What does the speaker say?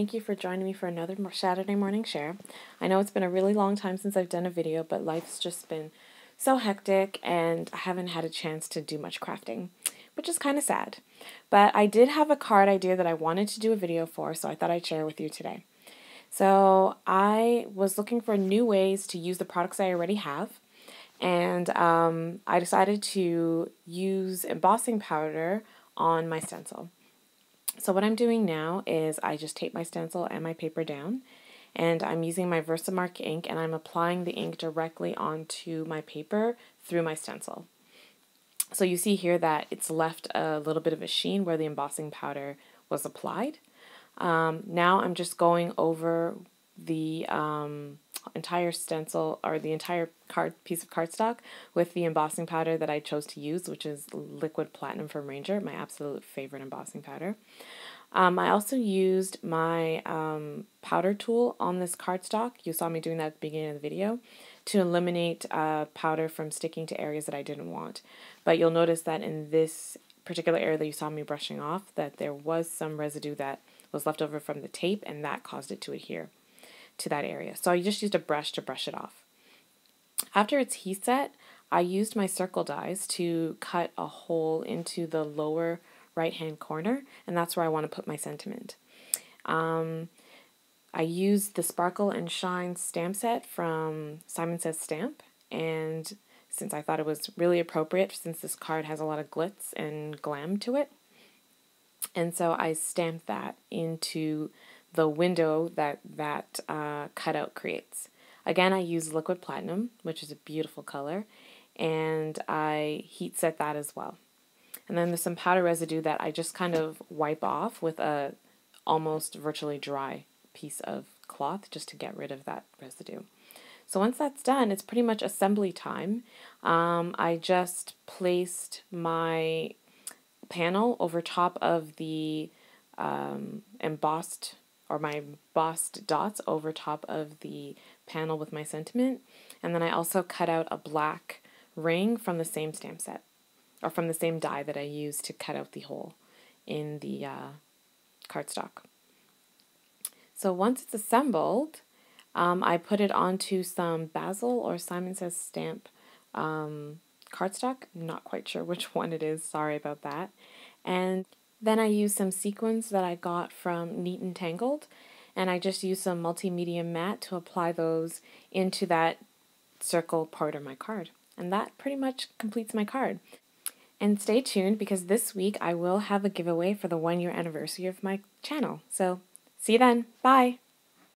thank you for joining me for another Saturday morning share. I know it's been a really long time since I've done a video, but life's just been so hectic and I haven't had a chance to do much crafting, which is kind of sad. But I did have a card idea that I wanted to do a video for, so I thought I'd share with you today. So I was looking for new ways to use the products I already have, and I decided to use embossing powder on my stencil. So what I'm doing now is I just tape my stencil and my paper down, and I'm using my Versamark ink, and I'm applying the ink directly onto my paper through my stencil. So you see here that it's left a little bit of a sheen where the embossing powder was applied. Now I'm just going over the entire stencil, or the entire piece of cardstock, with the embossing powder that I chose to use, which is Liquid Platinum from Ranger, my absolute favorite embossing powder. I also used my powder tool on this cardstock. You saw me doing that at the beginning of the video, to eliminate powder from sticking to areas that I didn't want. But you'll notice that in this particular area that you saw me brushing off, that there was some residue that was left over from the tape, and that caused it to adhere to that area. So I just used a brush to brush it off. After it's heat set, I used my circle dies to cut a hole into the lower right hand corner, and that's where I want to put my sentiment. I used the Sparkle and Shine stamp set from Simon Says Stamp, and since I thought it was really appropriate, since this card has a lot of glitz and glam to it, and so I stamped that into the window that cutout creates. Again, I use Liquid Platinum, which is a beautiful color, and I heat set that as well. And then there's some powder residue that I just kind of wipe off with a almost virtually dry piece of cloth, just to get rid of that residue. So once that's done, it's pretty much assembly time. I just placed my panel over top of the embossed dots over top of the panel with my sentiment, and then I also cut out a black ring from the same stamp set, or from the same die that I used to cut out the hole in the cardstock. So once it's assembled, I put it onto some Basil or Simon Says Stamp cardstock. I'm not quite sure which one it is, sorry about that. And then I used some sequins that I got from Neat and Tangled, and I just used some multimedia matte to apply those into that circle part of my card. And that pretty much completes my card. And stay tuned, because this week I will have a giveaway for the 1-year anniversary of my channel. So see you then. Bye!